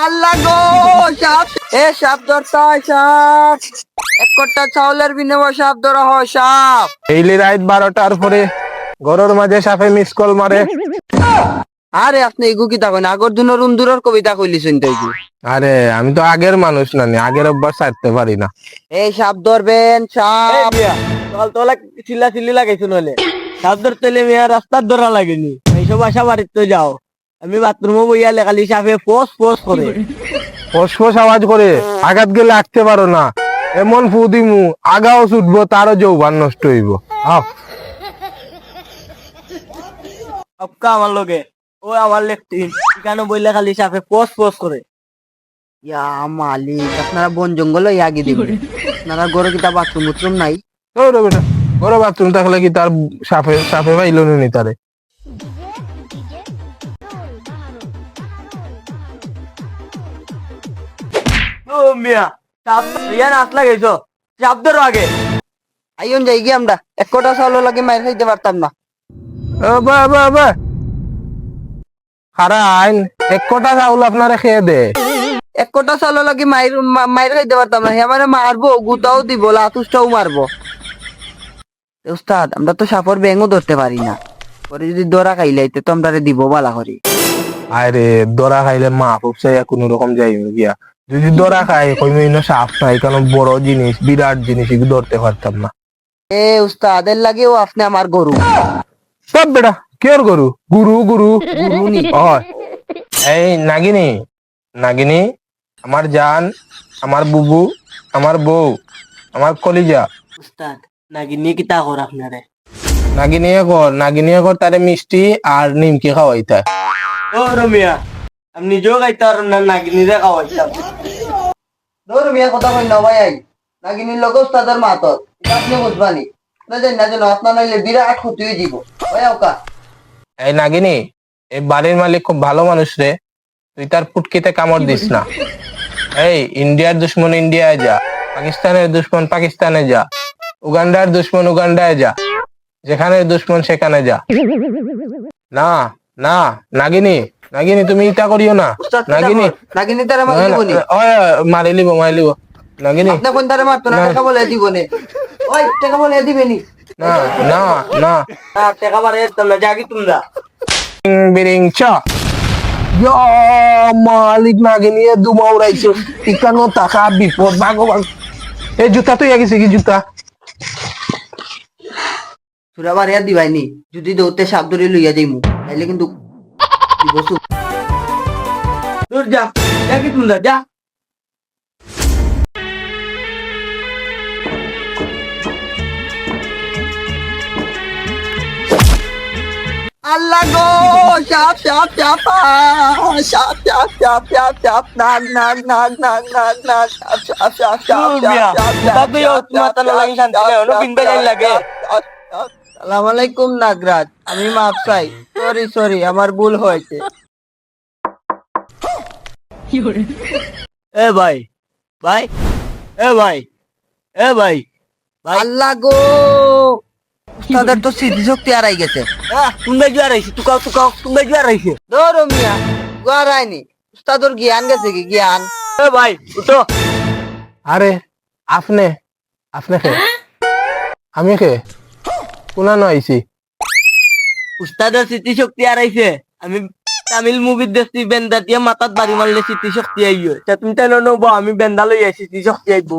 আল্লাহ গো, সাপ সাপ ধরতে হয় সাপ। এক কটা চাউলের বিনিময়ে সাপ ধরা হয় সাপ। এইলি রাত 12টার পরে ঘরের মাঝে সাপে মিস কল মারে। আরে আপনি এগু কিতা কইন, আগর দিনের রুমদুরের কবিতা কইলিছেন তো এগু। আরে আমি তো আগের মানুষ না, আগের অভ্যাস ছাড়তে পারি না। এই সাপ ধরবেন সাপ। তল তলা চিল্লা চিল্লি লাগাইছো নলে সাপ ধরতে মিয়া রাস্তার ধরা লাগেনি, এইসব আশা বাড়িতে যাও। আমি বাথরুমে বইয়া লেখালি সাপে পোস পোস করে। ফসফস আওয়াজ করে, আঘাত গেলে আঁকতে পারো না। এমন ফু দিমু আগাও ছুটবো, তারও যৌবান নষ্ট হইব। আও অক্কা আমার লগে ও আমার লেফটিন কেন বইলে খালি সাপে পোস পোস করে। ইয়া মালিক, আপনারা বন জঙ্গল ইয়াগি দিবেন। আপনারা গরু কিতা বাথরুম উথরুম নাই? ও রে বেটা, বড় বাথরুম থাকলে কি তার সাপে সাপে পাইল নি তারে? ও মিয়া সাপ ইয়া নাচ লাগাইছো, সাপ ধরো আগে। আইন যাই গিয়ে আমরা এক কটা চাউল লাগে মাইর খাইতে পারতাম না। ও বা বা বা, খারা আইন এক কটা চাউল আপনারে খেয়ে দে। এক কটা চাউল লাগে মাইর খাইতে পারতাম না। হে মানে মারবো, গুতাও দিব, লাতুসটাও মারবো। উস্তাদ, আমরা তো সাপর ব্যাঙও ধরতে পারি না। পরে যদি দরা খাইলাইতে তো আমরা দিব বালা করি। আরে দরা খাইলে মা ফুপসাই কোন রকম যাই গিয়া। যদি দরা খাই কইমি না সাপ নাই, কারণ বড় জিনিস বিরাট জিনিস এগুলো ধরতে পারতাম না। এ উস্তাদ, এর লাগেও আপনি আমার গরু। সব বেটা কেয়ার গরু গুরু গুরু গুরু নি। হয়। এই নাগিনী, নাগিনী আমার জান, আমার বুবু, আমার বউ, আমার কলিজা। উস্তাদ নাগিনী কিতা কর আপনারে? নাগিনী কর তারে মিষ্টি আর নিমকি খাওয়াইতা। ও রমিয়া, আমি নিজেও খাইতে পারো না, নাগিনীরে খাওয়াইতাম। ধর মিয়া কথা কই না ভাই। আই নাগিনীর লোক উস্তাদের মাতত এটা আপনি বুঝবানি না। জানি না যেন আপনার নাইলে বিরাট ক্ষতি হয়ে দিব ভাই। ওকা এই নাগিনী, এই বাড়ির মালিক খুব ভালো মানুষ রে, তুই তার পুটকিতে কামড় দিস না। এই ইন্ডিয়ার দুশ্মন ইন্ডিয়ায় যা, পাকিস্তানের দুশ্মন পাকিস্তানে যা, উগান্ডার দুশ্মন উগান্ডায় যা, যেখানে দুশ্মন সেখানে যা। না না নাগিনী, নাগিনী তুমি ইটা করিও না। উস্তাদ নাগিনী নাগিনী তারা মার দিব নি। মারি লিব নাগিনী। আপনি কোন তারা মারতো না, টাকা বলে দিব নে। ওই টাকা বলে দিবে নি। না না না, টাকা বাড়ে তোমরা জাগি তোমরা। বিরিং চা মালিক নাগিনী দুমা উড়াইছো, ইকানো টাকা বিপদ ভাগবান। এই জুতা তুই গেছি কি জুতা? সুরা বাড়িয়া দিবাই নি। যদি দৌড়তে সাপ ধরে লইয়া যাইমু তাইলে কিন্তু দিব সুপ। দূর যা, জাগি তোমরা যা। আল্লাহ গো, সাপ সাপ সাপ সাপ সাপ সাপ সাপ সাপ নাগ নাগ নাগ নাগ নাগ নাগ সাপ সাপ সাপ সাপ মিয়া, তা তুই মাথা না লাগি শান্তি নাই, ওনো বিনবে যাই লাগে। সালাম আলাইকুম নাগরাজ, আমি মাপ চাই। সরি সরি, আমার ভুল হয়েছে। এ ভাই ভাই, এ ভাই, এ ভাই ভাই। আল্লাহ গো, তাদের তো স্মৃতিশক্তি হারাই গেছে। তোমরা জুয়ার আইছি, তুকাও তোমরা জুয়ার আইছে। ধরো মিয়া, গড়াইনি। উস্তাদর জ্ঞান গেছে কি জ্ঞান? এ ভাই উঠো। আরে আপনি আপনি খে আমি খে কোনানো আইছি। উস্তাদের স্মৃতিশক্তি হারাইছে। আমি তামিল মুভি দেখছি, বেন্দা দিয়ে মাথাত বাড়ি মারলে স্মৃতিশক্তি আইয়। তা তুমি তাই নব, আমি বেন্দা লই আইছি, স্মৃতিশক্তি আইব।